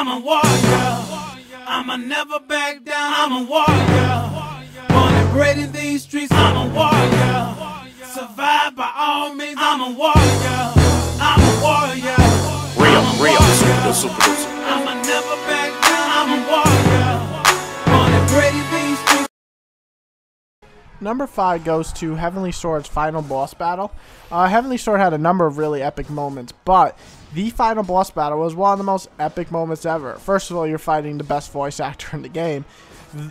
I'm a warrior. I'ma never back down. I'm a warrior. Born and bred in these streets. I'm a warrior. Survive by all means. I'm a warrior. I'm a warrior. Real, super. I'ma never back down. I'm a warrior. Born and bred in these streets. Number 5 goes to Heavenly Sword's final boss battle. Heavenly Sword had a number of really epic moments, but the final boss battle was one of the most epic moments ever. First of all, you're fighting the best voice actor in the game.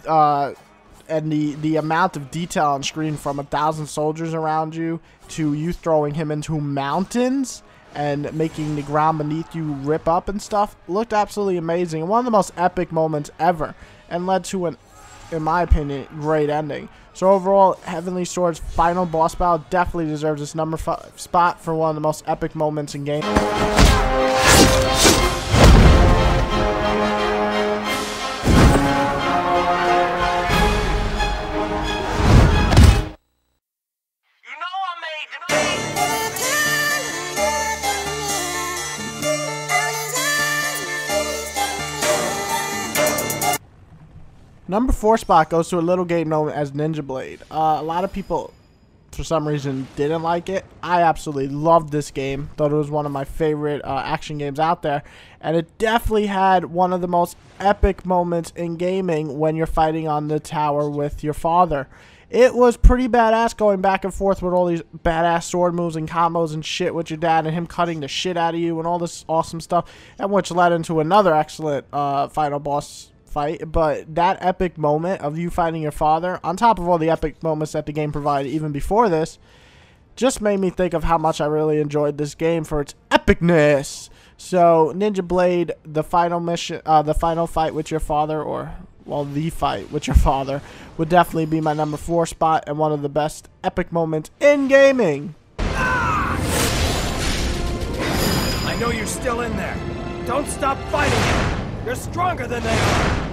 And the amount of detail on screen, from 1,000 soldiers around you to you throwing him into mountains and making the ground beneath you rip up and stuff, looked absolutely amazing. One of the most epic moments ever, and led to an, in my opinion, great ending. So overall, Heavenly Sword's final boss battle definitely deserves this number 5 spot for one of the most epic moments in game. Number 4 spot goes to a little game known as Ninja Blade. A lot of people, for some reason, didn't like it. I absolutely loved this game. Thought it was one of my favorite action games out there. And it definitely had one of the most epic moments in gaming when you're fighting on the tower with your father. It was pretty badass going back and forth with all these badass sword moves and combos and shit with your dad, and him cutting the shit out of you and all this awesome stuff. And which led into another excellent final boss fight. But that epic moment of you fighting your father, on top of all the epic moments that the game provided even before this, just made me think of how much I really enjoyed this game for its epicness. So Ninja Blade, the final mission, the final fight with your father, or well, the fight with your father, would definitely be my number 4 spot and one of the best epic moments in gaming. I know you're still in there. Don't stop fighting it. You're stronger than they are.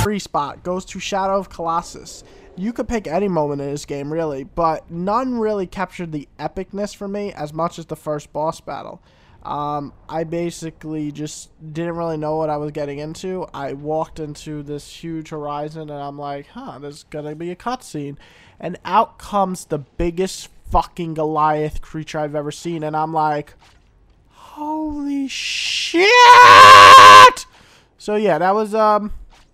Free spot goes to Shadow of Colossus. You could pick any moment in this game, really, but none really captured the epicness for me as much as the first boss battle. I basically just didn't really know what I was getting into. I walked into this huge horizon and I'm like, huh, there's gonna be a cutscene. And out comes the biggest fucking Goliath creature I've ever seen. And I'm like, holy shit! So yeah, that was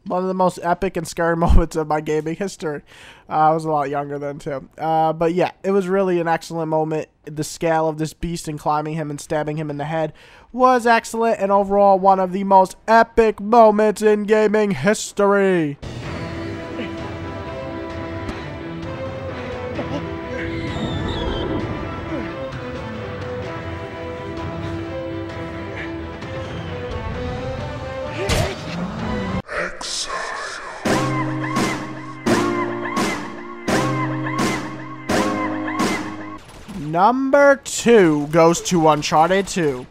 one of the most epic and scary moments of my gaming history. I was a lot younger then too. But yeah, it was really an excellent moment. The scale of this beast and climbing him and stabbing him in the head was excellent, and overall one of the most epic moments in gaming history. Number 2 goes to Uncharted 2.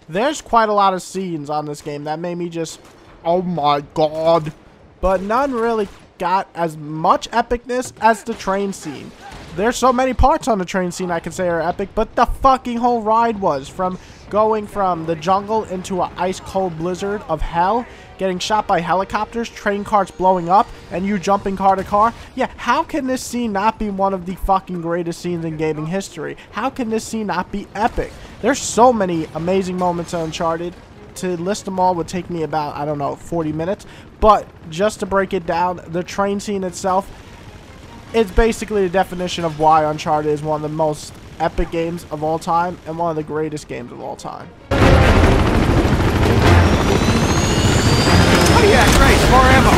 There's quite a lot of scenes on this game that made me just, oh my god. But none really got as much epicness as the train scene. There's so many parts on the train scene I could say are epic, but the fucking whole ride was. From going from the jungle into an ice-cold blizzard of hell, getting shot by helicopters, train cars blowing up, and you jumping car to car. Yeah, how can this scene not be one of the fucking greatest scenes in gaming history? How can this scene not be epic? There's so many amazing moments in Uncharted. To list them all would take me about, I don't know, 40 minutes. But just to break it down, the train scene itself, it's basically the definition of why Uncharted is one of the most epic games of all time and one of the greatest games of all time. Oh yeah, great, more ammo.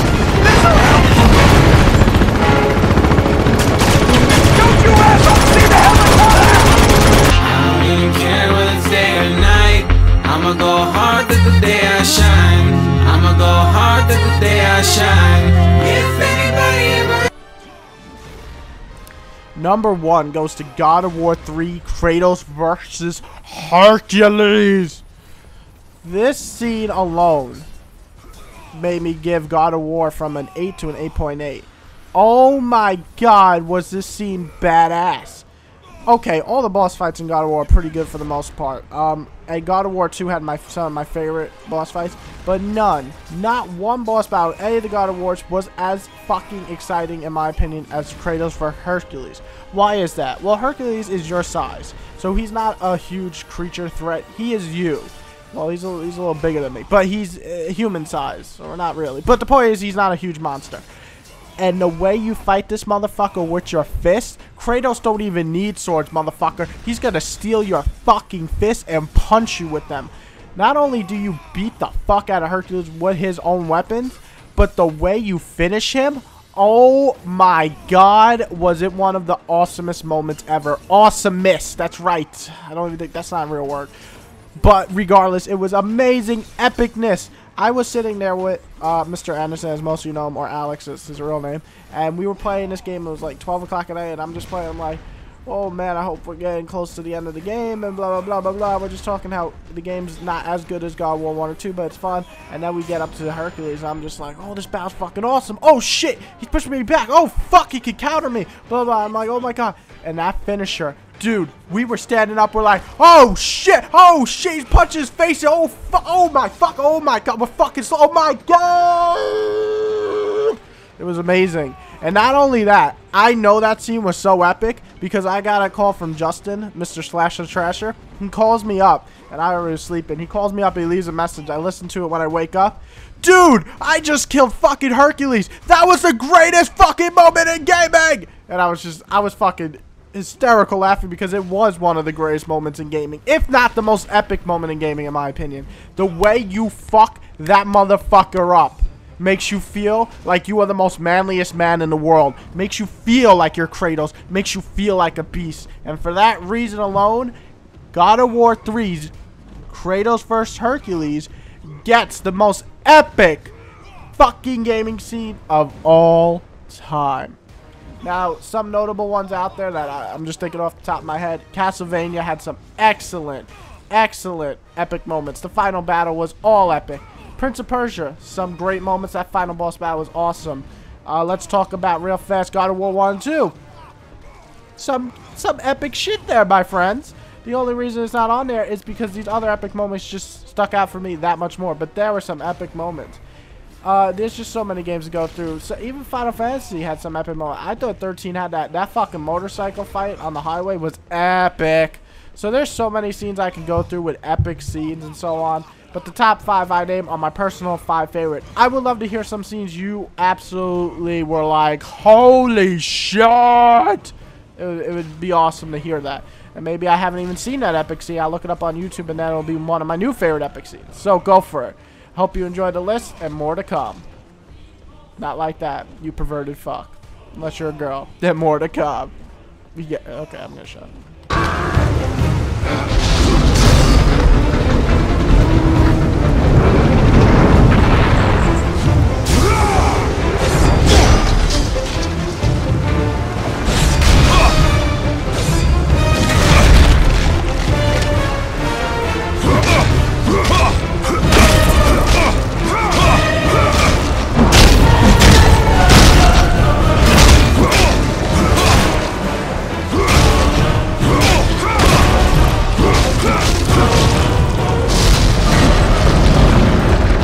Don't you ever see the helicopter! I don't even care whether it's day or night. I'ma go hard till the day I shine. I'ma go hard till the day I shine. If anybody ever... Number 1 goes to God of War 3 Kratos versus Hercules. This scene alone made me give God of War from an 8 to an 8.8. Oh my god, was this scene badass. Okay, all the boss fights in God of War are pretty good for the most part. And God of War 2 had some of my favorite boss fights, but not one boss battle, any of the God of Wars was as fucking exciting, in my opinion, as Kratos for Hercules. Why is that? Well, Hercules is your size, so he's not a huge creature threat. He is you. Well, he's a little bigger than me, but he's human size, or not really. But the point is, he's not a huge monster. And the way you fight this motherfucker with your fist, Kratos don't even need swords, motherfucker. He's gonna steal your fucking fist and punch you with them. Not only do you beat the fuck out of Hercules with his own weapons, but the way you finish him, oh my god, was it one of the awesomest moments ever. Awesomest, that's right. I don't even think that's not a real word. But regardless, it was amazing epicness. I was sitting there with Mr. Anderson, as most of you know him, or Alex is his real name, and we were playing this game. It was like 12 o'clock at night, and I'm just playing. I'm like, oh man, I hope we're getting close to the end of the game, and blah, blah, blah, blah, blah. We're just talking how the game's not as good as God of War 1 or 2, but it's fun. And then we get up to the Hercules, and I'm just like, oh, this battle's fucking awesome. Oh shit, he's pushing me back. Oh fuck, he can counter me. Blah, blah. I'm like, oh my god. And that finisher. Dude, we were standing up. We're like, oh shit, he's punching his face. Oh fuck, oh my fuck, oh my god, we're fucking slow. Oh my god, it was amazing. And not only that, I know that scene was so epic because I got a call from Justin, Mr. Slasher Trasher. He calls me up, and I was sleeping. He calls me up, and he leaves a message. I listen to it when I wake up. Dude, I just killed fucking Hercules. That was the greatest fucking moment in gaming. And I was fucking hysterical laughing because it was one of the greatest moments in gaming, if not the most epic moment in gaming, in my opinion. The way you fuck that motherfucker up makes you feel like you are the most manliest man in the world, makes you feel like you're Kratos, makes you feel like a beast. And for that reason alone, God of War 3's Kratos vs. Hercules gets the most epic fucking gaming scene of all time. Now, some notable ones out there that I'm just thinking off the top of my head. Castlevania had some excellent epic moments. The final battle was all epic. Prince of Persia, some great moments. That final boss battle was awesome. Let's talk about real fast God of War 1 and 2. Some epic shit there, my friends. The only reason it's not on there is because these other epic moments just stuck out for me that much more. But there were some epic moments. There's just so many games to go through. So even Final Fantasy had some epic moments. I thought 13 had that fucking motorcycle fight on the highway was epic. So there's so many scenes I can go through with epic scenes and so on. But the top 5 I name are my personal 5 favorite. I would love to hear some scenes you absolutely were like, holy shit! It would be awesome to hear that. And maybe I haven't even seen that epic scene. I'll look it up on YouTube and that'll be one of my new favorite epic scenes. So go for it. Hope you enjoyed the list, and more to come. Not like that, you perverted fuck. Unless you're a girl. Then more to come. Yeah, okay, I'm gonna shut up.